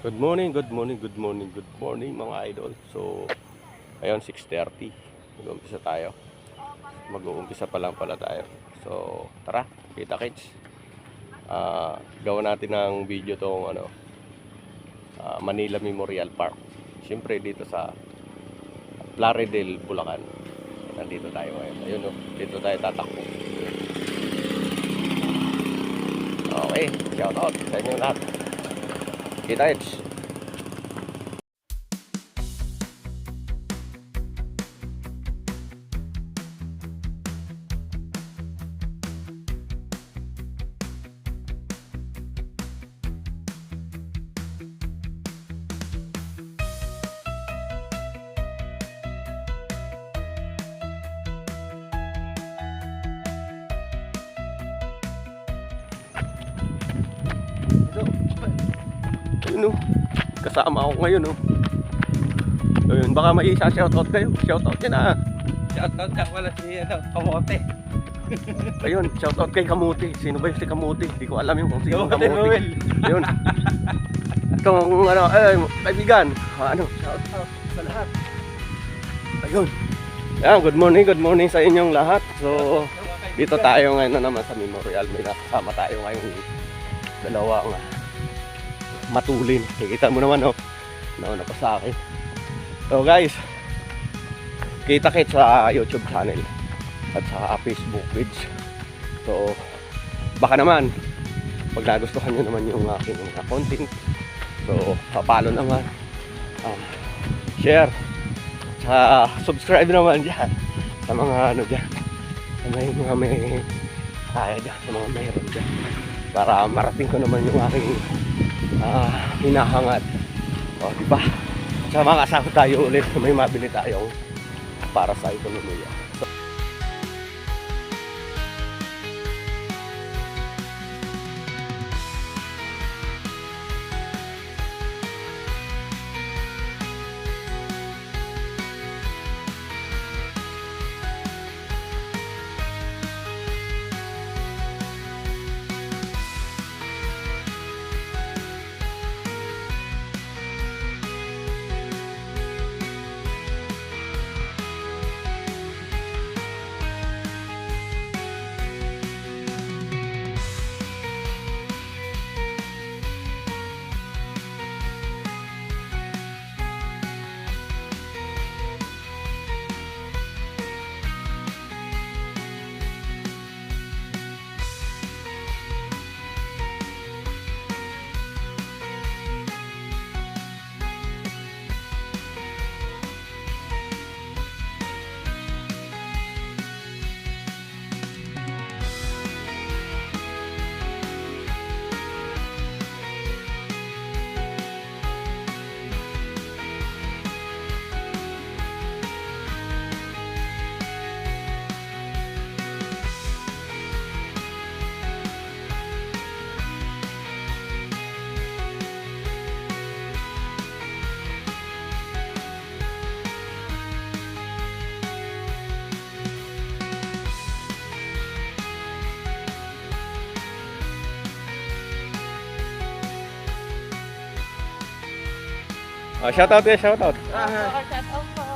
Good morning, good morning, good morning, good morning mga idol. So, ayun 6:30. Mag-uumpisa tayo. Mag-uumpisa pa lang pala tayo. So, tara, kita-kits. Gawa natin ng video tong Manila Memorial Park. Siyempre dito sa Plaridel, Bulacan. Nandito tayo ngayon. Ayun oh, dito tayo tatakbo. Okay, shout out sa inyo lahat. Kita-kits. Ayun oh, kasama ako ngayon oh. Ayun, baka may isa-shoutout kayo. Shoutout nyo na. Shoutout ka pala si Kamote. Ayun, shoutout kay Kamuti. Sino ba yung si Kamuti? Hindi ko alam yung kung sino Kamote Kamuti. Noel. Ayun. Itong kaibigan. Shoutout sa lahat. Ayun. Ayan, good morning sa inyong lahat. So, dito tayo ngayon na naman sa Memorial. May nakasama tayo ngayon. Dalawang matulin. Kikita mo naman oh. Nauna pa sa akin. So guys, kita-kits sa YouTube channel at sa Facebook page. So baka naman pag nagustuhan nyo naman yung aking content, so papalo naman, share, sa subscribe naman dyan sa mga dyan, sa mga may kaya dyan, sa mga mayroon dyan, para marating ko naman yung aking hinahangad. O diba, sa mga kasama tayo ulit, may mabili tayong para sa ekonomiya. So, shoutout ya, shoutout. Shoutout po.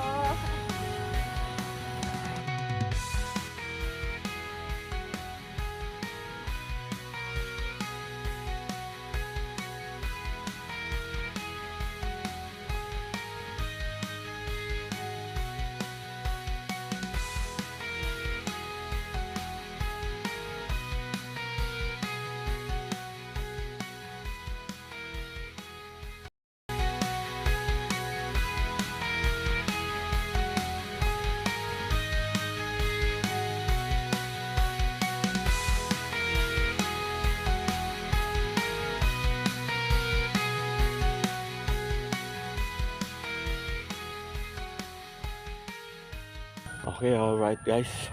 Okay, alright guys.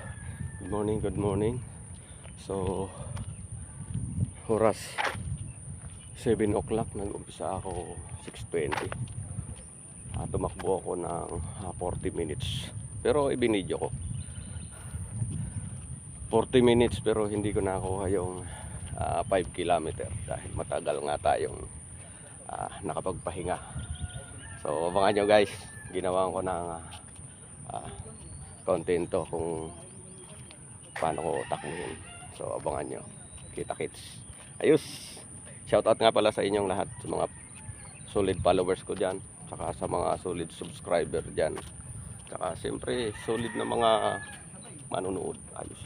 Good morning, good morning. So, oras 7 o'clock. Nag-umpisa ako 6:20. Tumakbo ako ng 40 minutes. Pero ibinidyo ko 40 minutes, pero hindi ko nakuha yung 5 kilometer dahil matagal nga tayong nakapagpahinga. So abangan nyo guys, ginawa ko ng kontento kung paano ko takbuhin. So abangan nyo, kita-kits. Ayos, shoutout nga pala sa inyong lahat, sa mga solid followers ko dyan, saka sa mga solid subscriber dyan, saka siyempre solid na mga manonood. Ayos.